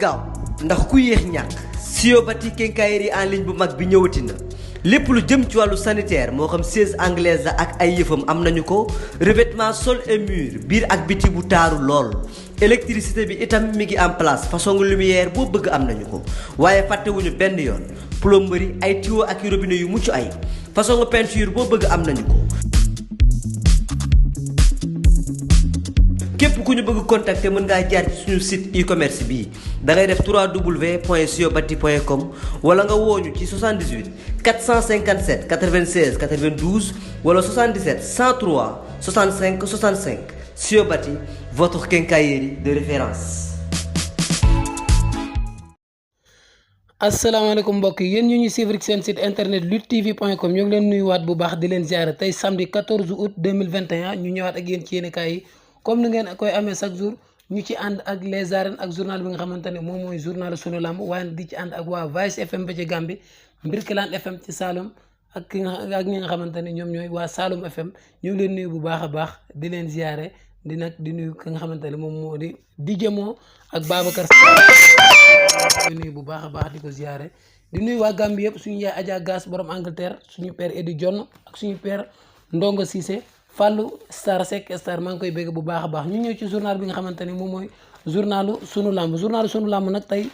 gaaw ndax ku yéex ñàkk. Siobati quincaillerie en ligne bu mag bi ñëwati na lépp lu jëm ci wàllu sanitaire moo xam siège anglaise la ak ay yëfam am nañu ko revêtement sol et mur biir ak biti bu taaru lool. électricité bi itam mi ngi en place façon lumière boo bëgg am nañu ko waaye fàttewuñu benn yoon plomberie ay tuyaux ak robinet yu mucc ay façon peinture boo bëgg am nañu ko. képp ku ñu bëgg contacter mën ngaa jaar ci suñu site e-commerce bii da ngay def www.siobati.com wala nga wooñu ci 78 457 96 92 wala 77 103 65 65 Siobati votre quincaillerie de référence. asalaamaaleykum mbokk yi yéen ñu ñuy suivre ci seen site internet luttetv.com ñu ngi leen nuyuwaat bu baax di leen ziare tey samedi 14 août 2021 ñu ñëwaat ak yéen ci yéenekaay yi comme ni ngeen koy amee chaque jour ñu ci ànd ak les arènes ak journal bi nga xamante ne moom mooy journal sunu lamb waaye di ci ànd ak waa Vice FM ba ci Gambie Mbirkilaan FM ci Saloum ak ñi nga xamante ne ñoom ñooy waa Saloum FM ñu ngi leen nuyu bu baax a baax di leen ziare di nuyu ki nga xamante ne moom moo di DJ Mo ak Babacar di nuyu bu baax a baax di ko ziare di nuyu waa Gambie yëpp suñu yaay Adja Gass borom Angleterre suñu père Edi John ak suñu père Ndongo Cissé Fallou Star Seck Star maa ngi koy bégg bu baax a baax ñu ñëw ci journal bi nga xamante ne moom mooy journalu sunu lamb nag tey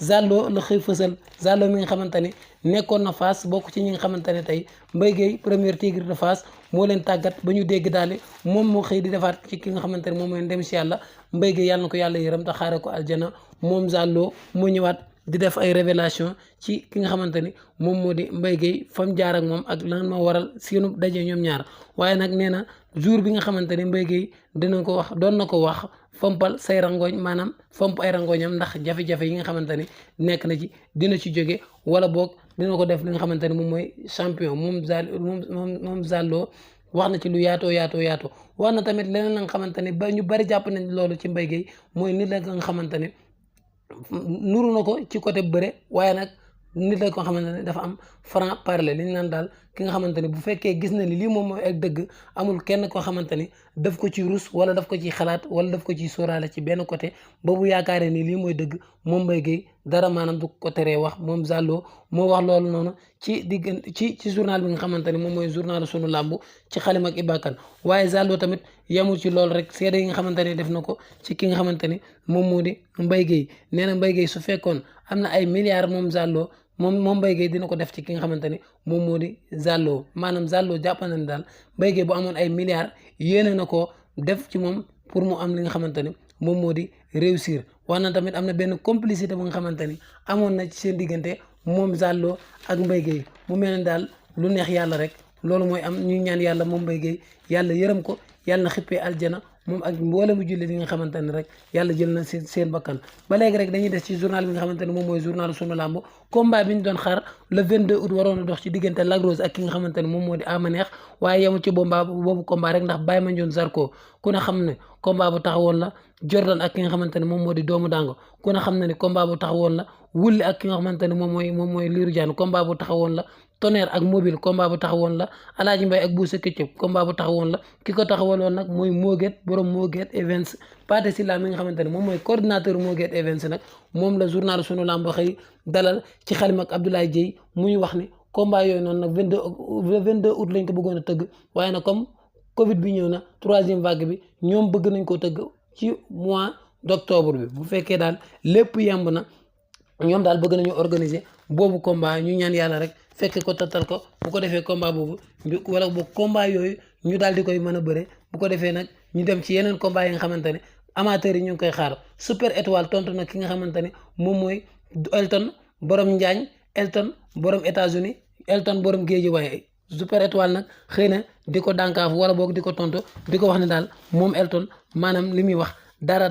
Zallo la xëy fësal Zallo mi nga xamante ne nekkoon na Fass bokk ci ñi nga xamante ne tey Mbaye Gueye premier tigre de Fass moo leen tàggat ba ñu dégg daal moom moo xëy di defaat ci ki nga xamante ne moom mooy ndem si yàlla Mbaye Gueye yàlla na ko yàlla yërëm te xaare ko aljana moom Zallo moo ñëwaat di def ay révélation ci ki nga xamante ni moom moo di Mbaye Gueye fam jaar ak moom ak lan moo waral seenu daje ñoom ñaar waaye nag nee na jour bi nga xamante ni Mbaye Gueye doon na ko wax fompal say rangooñ maanaam fomp ay rangooñam ndax jafe-jafe yi nga xamante ni nekk na ci dina ci jóge wala boog dina ko def li nga xamante ni moom mooy champion moom Zallo wax na ci lu yaatoo wax na tamit leneen la nga xamante ni ba ñu bari jàpp nañ loolu ci Mbaye Gueye mooy nit la nga xamante ni nuru na ko ci côté bëre waaye nag nit la ko xamante ne dafa am franc parler li ñu naan daal ki nga xamante ne bu fekkee gis na ni lii moom mooy ak dëgg amul kenn koo xamante ni daf ko ci rus wala daf ko ci xalaat wala daf ko ci sóoraale ci benn côté boobu yaakaaree ni lii mooy dëgg moom Mbaye Gueye dara maanaam du ko teree wax moom Zallo moo wax loolu noonu ci journal bi nga xamante ne moom mooy journal sunu làmb ci xalim ak Ibakan waaye Zallo tamit yemul ci loolu rek seede yi nga xamante ne def na ko ci ki nga xamante ni moom moo di Mbaye Gueye nee na Mbaye Gueye su fekkoon am na ay milliards moom Zallo moom Mbaye Gueye dina ko def ci ki nga xamante ni moom moo di Zallo maanaam Zallo jàpp na ne daal Mbaye Gueye bu amoon ay milliards yéene na ko def ci moom pour mu am li nga xamante ni moom moo di réussir wax na tamit am na benn complicité bu nga xamante ni amoon na ci seen diggante moom Zallo ak Mbaye Gueye mu mel ne daal lu neex yàlla rek loolu mooy am ñuy ñaan yàlla moom Mbaye Gueye yàlla yërëm ko yàlla na xippee aljana moom ak mboolemu jullit yi nga xamante ne rek yàlla jël na seen bakkan ba léegi rek dañuy des ci journal bi nga xamante ne moom mooy journal sunu làmb combat bi ñu doon xaar le 22 août waroon a dox ci diggante Lac Rose ak ki nga xamante ne moom moo di Ama Neex waaye yemu ci boobu combat rek ndax Baye Mandione Zarko ku ne xam ne combat bu taxawoon la Jordan ak ki nga xamante ne moom moo di doomu Dango ku ne xam ne ni combat bu taxawoon la Wulli ak ki nga xamante ne moom mooy Lirou Diane combat bu taxawoon la Tonnerre ak Mobile combat bu taxawoon la Alaaji Mbaye ak Boussa Ketchup combat bu taxawoon la ki ko taxawaloon nag mooy Moget borom Moget Events Pathé Sylla mi nga xamante ne moom mooy coordinateur Moget Events nag moom la journal sunu lamb xëy dalal ci xalim ak Abdoulaye Dieye mu ñu wax ni combat yooyu noonu nag 22 août lañ ko bëggoon a tëgg waaye nag comme Covid bi ñëw na 3e vague bi ñoom bëgg nañ koo tëgg ci mois d'octobre bi bu fekkee daal lépp yemb na ñoom daal bëgg nañu organiser boobu combat ñu ñaan yàlla rek fekke ko tattal ko bu ko defee combat boobu wala bu combat yooyu ñu daal di koy mën a bëre bu ko defee nag ñu dem ci yeneen combat yi nga xamante ne amateurs yi ñu ngi koy xaar Super Étoile tontu nag ki nga xamante ne moom mooy Elton borom Njaañ Elton borom États-Unis Elton borom Géejawaay Super Étoile nag xëy na di ko dànkaaf wala boog di ko tontu di ko wax ne daal moom Elton maanaam li muy wax dara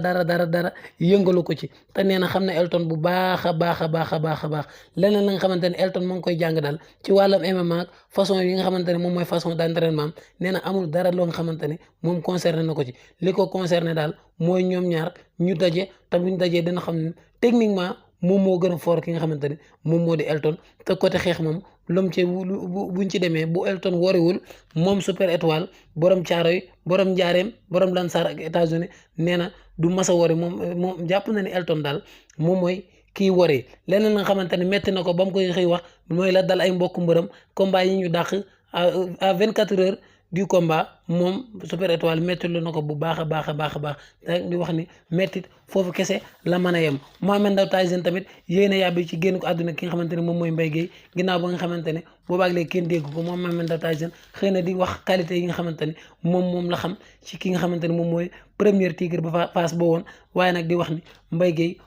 yëngalu ko ci te nee na xam ne Elton bu baax a baax leneen la nga xamante ne Elton moo ngi koy jàng daal ci wàllam MMA ak façon yi nga xamante ne moom mooy façon d'entraînement nee na amul dara loo nga xamante ne moom concerné na ko ci li ko concerné daal mooy ñoom ñaar ñu daje te buñ dajee dina xam ne techniquement moom moo gën a fort ki nga xamante ne moom moo di Elton te côté xeex moom lom ci buñ ci demee bu Elton wariwul moom Super Étoile borom Caaroy borom Njaareem borom Lansar ak États-Unis nee na du masa wari moom jàpp na ni Elton daal moom mooy kii waree leneen la nga xamante ne metti na ko ba mu koy xëy wax mooy la dal ay mbokk mbërëm combat yi ñu dàq à 24 heures du combat moom Super Étoile métti lu na ko bu baax a baax a baax a baax te di wax ni méttit foofu kese la mën a yem Mohamed Ndao Tyson tamit yéen a yàbbi ci génn ko àdduna ki nga xamante ne moom mooy Mbaye Guèye ginnaaw ba nga xamante ne boobaag léegi kenn dégg ko moom Mohamed Ndao Tyson xëy na di wax qualité yi nga xamante ne moom la xam ci ki nga xamante ne moom mooy premier tigre ba Fass ba woon waaye nag di wax ni Mbaye Guèye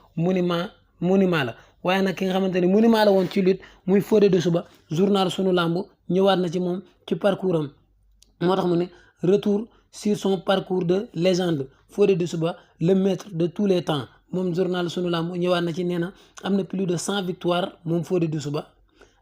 monument la waaye nag ki nga xamante ne monument la woon ci lutte muy Fodé Doussouba journal sunu lamb ñëwaat na ci moom ci parcours am moo tax mu ne retour sur son parcours de légende Fodé Doussouba le maître de tous les temps moom journal sunu lamb ñëwaat na ci nee na am na plus de 100 victoires moom Fodé Doussouba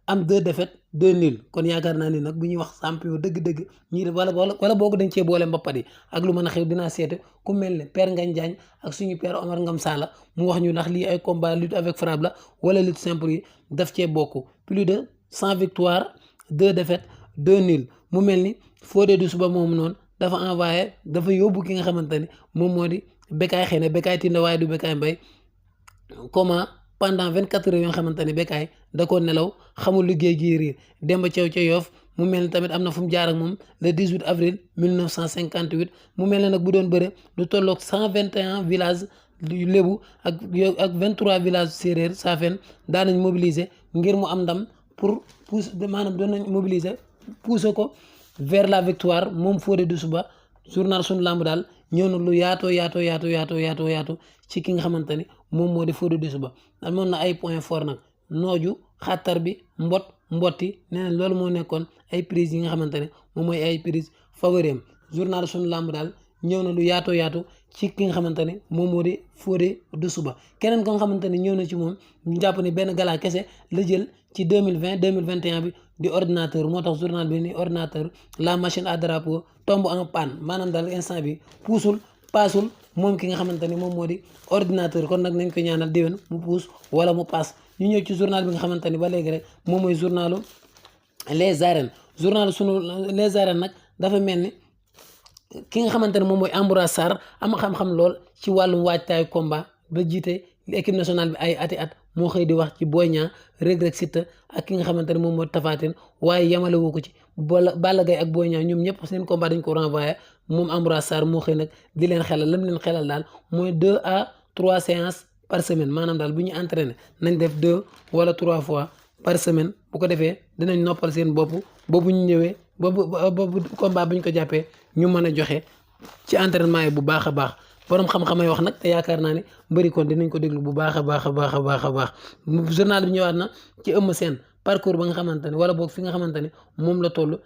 am 2 défaites 2 nuls kon yaakaar naa ni nag bu ñuy wax champion dëgg-dëgg ñii def wala boog dañ cee boole mbappat yi ak lu mën a xew dinaa seete ku mel ne Père Ngagne Diagne ak suñu père Omar Ngam Sala mu wax ñu ndax lii ay combat lutte avec frappe la wala lutte simple yi daf cee bokk plus de 100 victoires 2 défaites 2 nuls mu mel ni Fodé Doussouba moom noonu dafa yóbbu ki nga xamante ni moom moo di Bécaye xëy na Bécaye Tinde waaye du Bécaye Mbaye comment pendant 24 heures yoo xamante ne Bécaye da ko nelaw xamul liggéey gi riir Demba Thiaw ca Yoff mu mel ni tamit am na fu mu jaar ak moom le 18 avril 1958 mu mel ne nag bu doon bëre lu tolloog 121 villages lébu ak 23 villages séeréer Safen daan nañ mobiliser ngir mu am ndam pour maanaam doon nañ mobiliser pousser ko vers la victoire moom Fodé Doussouba journal sunu lamb daal ñëw na lu yaatoo ci ki nga xamante ni moom moo di Fodé Doussouba amoon na ay point fort nag nooju xattar bi mbotti nee na loolu moo nekkoon ay prise yi nga xamante ne moom mooy ay prise favori journal sunu lamb daal ñëw na lu yaatoo ci ki nga xamante ne moom moo di Fodé Doussouba keneen ko nga xamante ne ñëw na ci moom ñu jàpp ni benn gala kese la jël ci 2021 bi di ordinateur moo tax journal bi ni ordinateur la machine à drapeau tombe en panne maanaam daal instant bi paasul moom ki nga xamante ni moom moo di ordinateur kon nag nañ ko ñaanal déwén mu puus wala mu paas ñu ñëw ci journal bi nga xamante ni ba léegi rek moom mooy journalu les arènes nag dafa mel ni ki nga xamante ne moom mooy Ambroise Sarr am xam-xam lool ci wàllum waajtaayu combat ba jiite équipe nationale bi ay at moo xëy di wax ci Boy Niang Reug Reug Siteu ak ki nga xamante ne moom mooy Tapha Tine waaye yemale woo ko ci Balla Gaye ak Boy Niang ñoom ñëpp seen combat dañ ko renvoyé moom Ambroise Sarr moo xëy nag di leen xelal lam leen xelal daal mooy 2 à 3 séances par semaine maanaam daal bu ñu entraîné nañ def 2 wala 3 fois par semaine bu ko defee dinañ noppal seen bopp boobu ñu ñëwee boobu combat bu ñu ko jàppee ñu mën a joxe ci entraînement yi bu baax a baax borom xam-xamay wax nag te yaakaar naa ne mbëri kon dinañ ko déglu bu baax a baax journal bi ñëwaat na ci Eumeu Sène parcours ba nga xamante ne wala boog fi nga xamante ne moom la toll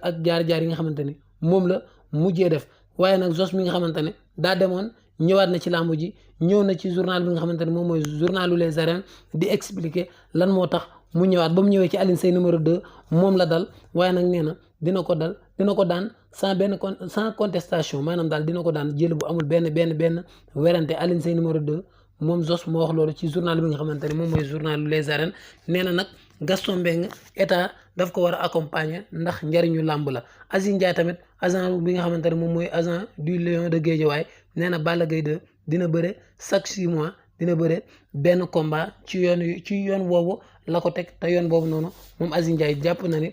ak jaar-jaar yi nga xamante ne moom la mujjee def waaye nag Zos mi nga xamante ne daa demoon ñëwaat na ci làmb ji ñëw na ci journal bi nga xamante ne moom mooy journalu les arènes di expliquer lan moo tax mu ñëwaat ba mu ñëwee ci Alioune Seye numéro 2 moom la dal waaye nag nee na dina ko daan sans contestation maanaam daal dina ko daan jël bu amul benn werante Alioune Seye numéro 2 moom Zos moo wax loolu ci journal bi nga xamante ne moom mooy journalu les arènes nee na nag Gaston Mbengue état daf ko war a accompagner ndax njariñu làmb la Aziz Ndiaye tamit agent bi nga xamante ne moom mooy agent du Lion de Guédiawaye nee na Balla Gaye 2 dina bëre chaque 6 mois dina bëre benn combat ci yoon boobu la ko teg te yoon boobu noonu moom Aziz Ndiaye jàpp na ni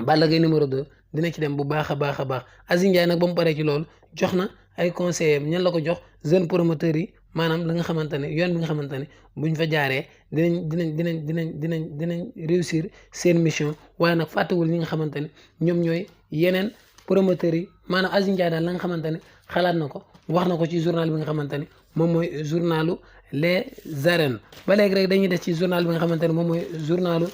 Balla Gaye numéro 2 dina ci dem bu baax a baax Aziz Ndiaye nag ba mu paree ci loolu jox na ay conseillers ñan la ko jox jeune promoteurs yi maanaam la nga xamante ne yoon bi nga xamante ne buñ fa jaaree dinañ réussir seen mission waaye nag fàttewul ñi nga xamante ne ñoom ñooy yeneen promoteurs yi maanaam Aziz Ndiaye daal la nga xamante ne xalaat na ko wax na ko ci journal bi nga xamante ne moom mooy journalu les arènes ba léegi rek dañuy def ci journal bi nga xamante ne moom mooy journalu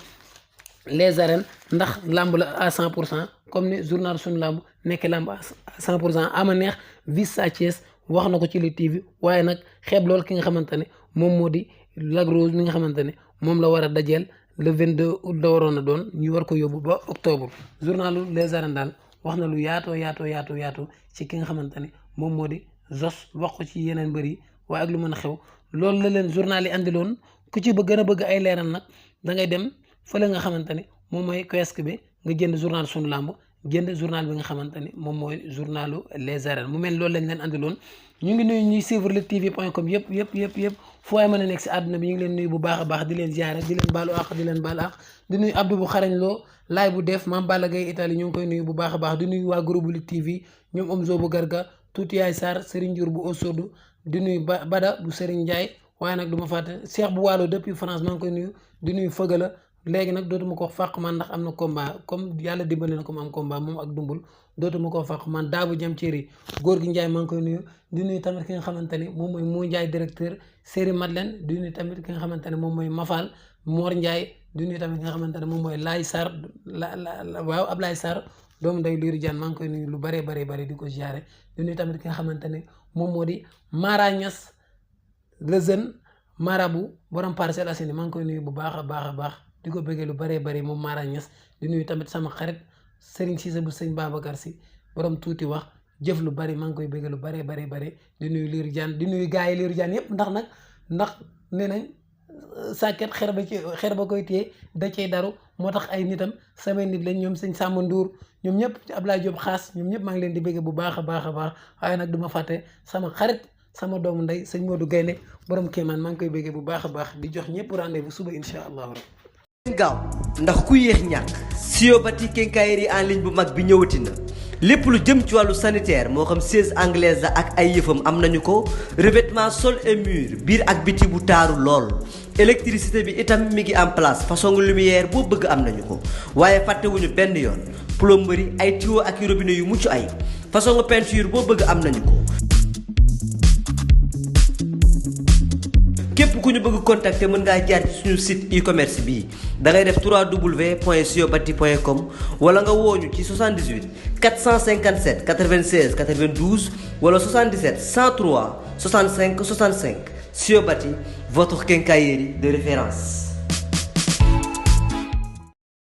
les arènes ndax lamb la à 100% comme ni journal suñu lamb nekk lamb à 100% ama neex vice Sa Thiès wax na ko ci Lutte TV waaye nag xeeb lool ki nga xamante ne moom moo di Lac Rose mi nga xamante ne moom la war a dajeel le 22 août la waroon a doon ñu war ko yóbbu ba octobre journalu les arènes daal wax na lu yaatoo ci ki nga xamante ne moom moo di Zos wax ko ci yeneen mbër yi waaye ak lu mën a xew loolu la leen journal yi andiloon ku ci gën a bëgg ay leeral nag da ngay dem fële nga xamante ne moom mooy kiosque bi nga jënd journal sunu làmb jënd journal bi nga xamante ni moom mooy journalu Les Arènes mu mel loolu lañ leen andiloon. ñu ngi nuyu ñuy suivre luttetv.com yëpp fu waay mën a nekk si àdduna bi ñu ngi leen nuyu bu baax a baax di leen ziare di leen baalu àq di leen baal àq di nuyu Abdou bu xarañ loo laay bu def Mame Balla Gaye Italie ñu ngi koy nuyu bu baax a baax di nuyu waa groupe Lutte TV ñoom Omzo bu Garga Tuuti Yaay Sarr Serigne Diour bu Osodu di nuyu Bada bu Serigne Ndiaye waaye nag du ma fàtte Cheikh bu Waalo depuis France maa ngi koy nuyu di nuyu Fëgala léegi nag dootuma ko wax fàq man ndax am na combat comme yàlla dimbali na ko mu am combat moom ak dumbul dootuma ko fàq man daabu jam céri góor gi Njaay maa ngi koy nuyu di nuyu tamit ki nga xamante ni moom mooy Moo Njaay directeur série Madeleine di nuyu tamit ki nga xamante ne moom mooy Mafal Mor Njaay di nuyu tamit ki nga xamante ne moom mooy Laay Sarr waaw Ablaye Sarr doomu nday Liiru Jaan maa ngi koy nuyu lu bare di ko ziare di nuyu tamit ki nga xamante ne moom moo di Mara Niass le jeune marabu borom Parcelles Assainies maa ngi koy nuyu bu baax a baax di ko bëggee lu bare moom Mara Niass di nuyu tamit sama xarit Serigne Cissé bu sëñ Babacar si borom tuuti wax jëf lu bari maa ngi koy bëggee lu bare di nuyu Liiru Jaan di nuyu gars yi Liiru Jaan yëpp ndax nee nañ sàkket xer ba koy téye da cey daru moo tax ay nitam samay nit lañ ñoom sëñ Samba Ndour ñoom ñëpp Ablaye Diop xaas ñoom ñëpp maa ngi leen di bëggee bu baax a baax waaye nag du ma fàtte sama xarit sama doomu ndey sëñ Modou Gaynde borom Kéemaan maa ngi koy bëggee bu baax a baax di jox ñëpp rendez-vous suba incha allahu rabbi gaaw ndax ku yéex ñàkk Siobati quincaillerie en ligne bu mag bi ñëwati na lépp lu jëm ci wàllu sanitaire moo xam siège anglaise la ak ay yëfam am nañu ko revêtement sol et mur biir ak biti bu taaru lool électricité bi itam mi ngi en place façon lumière boo bëgg am nañu ko waaye fàttewuñu benn yoon plomberie ay tuyau ak robinet yu mucc ay façon peinture boo bëgg am nañu ko képp ku ñu bëgg contacter mën ngaa jaar ci suñu site e-commerce bii da ngay def www.siobati.com wala nga wooñu ci 78 457 96 92 wala 77 103 65 65 Siobati votre quincaillerie de référence.